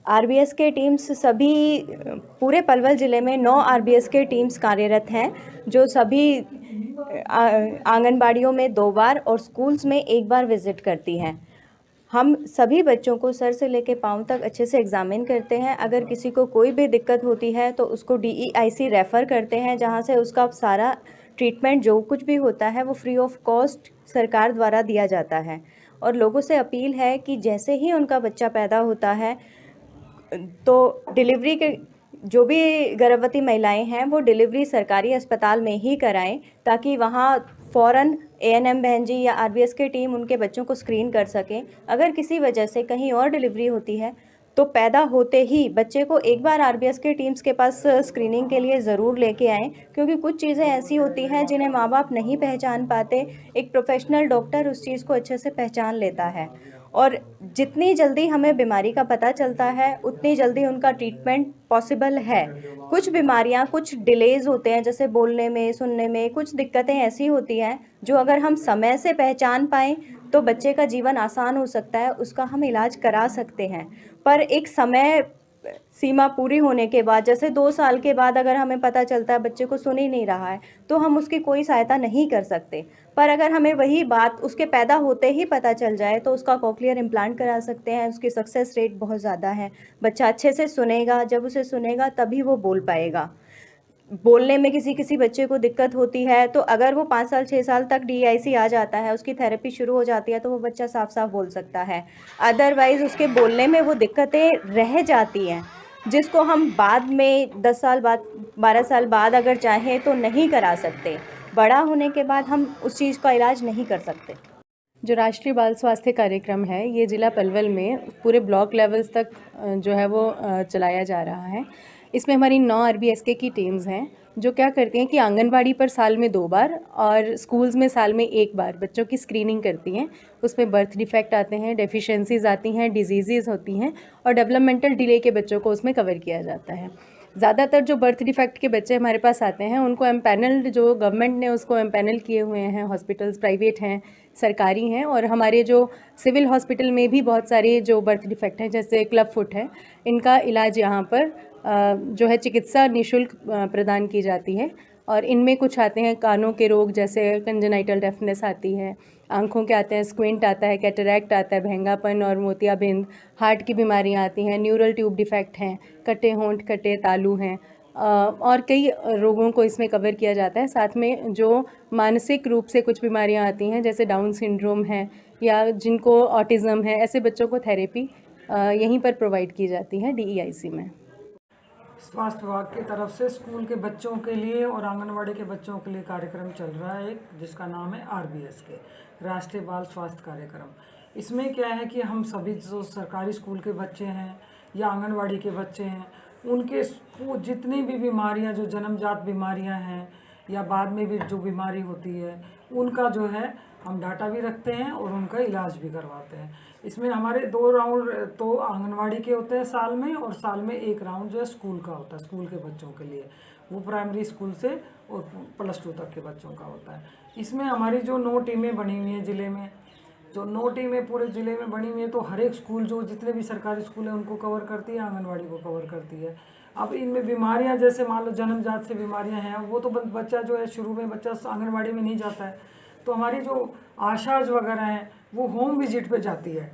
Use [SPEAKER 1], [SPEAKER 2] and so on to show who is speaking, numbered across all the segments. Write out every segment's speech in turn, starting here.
[SPEAKER 1] RBS के teams सभी पूरे पलवल ज़िले में 9 आरबीएस के टीम्स कार्यरत हैं, जो सभी आंगनबाड़ियों में 2 बार और स्कूल्स में 1 बार विज़िट करती हैं। हम सभी बच्चों को सर से लेकर पाँव तक अच्छे से एग्ज़ामिन करते हैं। अगर किसी को कोई भी दिक्कत होती है तो उसको डीईआईसी रेफ़र करते हैं, जहाँ से उसका सारा ट्रीटमेंट जो कुछ भी होता है वो फ्री ऑफ कॉस्ट सरकार द्वारा दिया जाता है। और लोगों से अपील है कि जैसे ही उनका बच्चा पैदा होता है तो डिलीवरी के जो भी गर्भवती महिलाएं हैं वो डिलीवरी सरकारी अस्पताल में ही कराएं, ताकि वहाँ फ़ौरन एएनएम बहन जी या आरबीएस की टीम उनके बच्चों को स्क्रीन कर सकें। अगर किसी वजह से कहीं और डिलीवरी होती है तो पैदा होते ही बच्चे को एक बार आरबीएस के टीम्स के पास स्क्रीनिंग के लिए ज़रूर लेके आएँ, क्योंकि कुछ चीज़ें ऐसी होती हैं जिन्हें माँ बाप नहीं पहचान पाते। एक प्रोफेशनल डॉक्टर उस चीज़ को अच्छे से पहचान लेता है, और जितनी जल्दी हमें बीमारी का पता चलता है उतनी जल्दी उनका ट्रीटमेंट पॉसिबल है। कुछ बीमारियां कुछ डिलेज़ होते हैं, जैसे बोलने में, सुनने में कुछ दिक्कतें ऐसी होती हैं जो अगर हम समय से पहचान पाएँ तो बच्चे का जीवन आसान हो सकता है, उसका हम इलाज करा सकते हैं। पर एक समय सीमा पूरी होने के बाद, जैसे 2 साल के बाद अगर हमें पता चलता है बच्चे को सुन ही नहीं रहा है, तो हम उसकी कोई सहायता नहीं कर सकते। पर अगर हमें वही बात उसके पैदा होते ही पता चल जाए तो उसका कॉकलियर इम्प्लांट करा सकते हैं। उसकी सक्सेस रेट बहुत ज़्यादा है। बच्चा अच्छे से सुनेगा, जब उसे सुनेगा तभी वो बोल पाएगा। बोलने में किसी बच्चे को दिक्कत होती है तो अगर वो 5 साल 6 साल तक डीआईसी आ जाता है, उसकी थेरेपी शुरू हो जाती है, तो वो बच्चा साफ-साफ बोल सकता है। अदरवाइज़ उसके बोलने में वो दिक्कतें रह जाती हैं, जिसको हम बाद में 10 साल बाद, 12 साल बाद अगर चाहें तो नहीं करा सकते। बड़ा होने के बाद हम उस चीज़ का इलाज नहीं कर सकते।
[SPEAKER 2] जो राष्ट्रीय बाल स्वास्थ्य कार्यक्रम है, ये ज़िला पलवल में पूरे ब्लॉक लेवल्स तक जो है वो चलाया जा रहा है। इसमें हमारी 9 आरबीएसके की टीम्स हैं, जो क्या करती हैं कि आंगनबाड़ी पर साल में 2 बार और स्कूल्स में साल में 1 बार बच्चों की स्क्रीनिंग करती हैं। उसमें बर्थ डिफेक्ट आते हैं, डेफिशिएंसीज़ आती हैं, डिजीज़ेज़ होती हैं और डेवलपमेंटल डिले के बच्चों को उसमें कवर किया जाता है। ज़्यादातर जो बर्थ डिफेक्ट के बच्चे हमारे पास आते हैं उनको एम्पैनल्ड, जो गवर्नमेंट ने उसको एम्पैनल किए हुए हैं हॉस्पिटल्स, प्राइवेट हैं, सरकारी हैं, और हमारे जो सिविल हॉस्पिटल में भी बहुत सारे जो बर्थ डिफेक्ट हैं जैसे क्लब फुट है, इनका इलाज यहाँ पर जो है चिकित्सा निःशुल्क प्रदान की जाती है। और इनमें कुछ आते हैं कानों के रोग, जैसे कंजेनाइटल डेफनेस आती है, आँखों के आते हैं, स्क्विंट आता है, कैटरैक्ट आता है, भैंगापन और मोतियाबिंद, हार्ट की बीमारियाँ आती हैं, न्यूरल ट्यूब डिफेक्ट हैं, कटे होंठ, कटे तालू हैं, और कई रोगों को इसमें कवर किया जाता है। साथ में जो मानसिक रूप से कुछ बीमारियां आती हैं जैसे डाउन सिंड्रोम है या जिनको ऑटिज़म है, ऐसे बच्चों को थेरेपी यहीं पर प्रोवाइड की जाती है डीईआईसी में।
[SPEAKER 3] स्वास्थ्य विभाग की तरफ से स्कूल के बच्चों के लिए और आंगनवाड़ी के बच्चों के लिए कार्यक्रम चल रहा है एक, जिसका नाम है आरबीएस के राष्ट्रीय बाल स्वास्थ्य कार्यक्रम। इसमें क्या है कि हम सभी जो सरकारी स्कूल के बच्चे हैं या आंगनवाड़ी के बच्चे हैं, उनके जितनी भी बीमारियां, जो जन्मजात बीमारियां हैं या बाद में भी जो बीमारी होती है, उनका जो है हम डाटा भी रखते हैं और उनका इलाज भी करवाते हैं। इसमें हमारे 2 राउंड तो आंगनवाड़ी के होते हैं साल में, और साल में 1 राउंड जो है स्कूल का होता है, स्कूल के बच्चों के लिए। वो प्राइमरी स्कूल से और +2 तक के बच्चों का होता है। इसमें हमारी जो 9 टीमें बनी हुई हैं ज़िले में, जो 9 टीमें पूरे ज़िले में बनी हुई है, तो हर एक स्कूल जो जितने भी सरकारी स्कूल हैं उनको कवर करती है, आंगनवाड़ी को कवर करती है। अब इनमें बीमारियां, जैसे मान लो जन्मजात से बीमारियां हैं, वो तो बच्चा जो है शुरू में बच्चा आंगनवाड़ी में नहीं जाता है, तो हमारी जो आशाज वगैरह हैं वो होम विजिट पे जाती है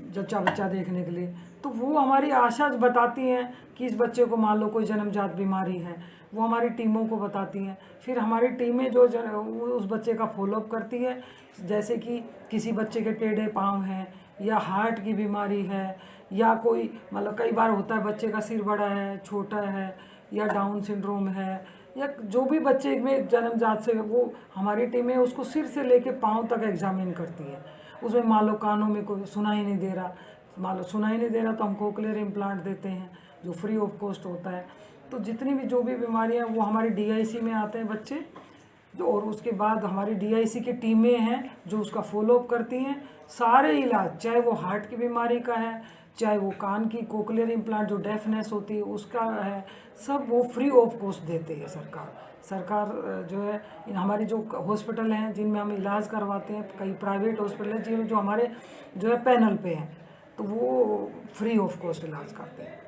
[SPEAKER 3] जच्चा बच्चा देखने के लिए। तो वो हमारी आशाज बताती हैं कि इस बच्चे को मान लो कोई जन्मजात बीमारी है, वो हमारी टीमों को बताती हैं। फिर हमारी टीमें जो उस बच्चे का फॉलोअप करती है, जैसे कि किसी बच्चे के टेढ़े पाँव हैं या हार्ट की बीमारी है, या कोई मतलब कई बार होता है बच्चे का सिर बड़ा है, छोटा है, या डाउन सिंड्रोम है, या जो भी बच्चे में जन्मजात से, वो हमारी टीमें उसको सिर से लेके पाँव तक एग्जामिन करती है। उसमें मान लो कानों में कोई सुनाई नहीं दे रहा, मान लो सुनाई नहीं दे रहा तो हम कोक्लियर इम्प्लांट देते हैं जो फ्री ऑफ कॉस्ट होता है। तो जितनी भी जो भी बीमारियां, वो हमारी डीआईसी में आते हैं बच्चे, और उसके बाद हमारी डीआईसी की टीमें हैं जो उसका फॉलोअप करती हैं। सारे इलाज, चाहे वो हार्ट की बीमारी का है, चाहे वो कान की कोक्लियर इम्प्लांट जो डेफनेस होती है उसका है, सब वो फ्री ऑफ कॉस्ट देते हैं सरकार जो है। हमारी जो हॉस्पिटल हैं जिनमें हम इलाज करवाते हैं, कई प्राइवेट हॉस्पिटल हैं जो हमारे जो है पैनल पे हैं, तो वो फ्री ऑफ कॉस्ट इलाज करते हैं।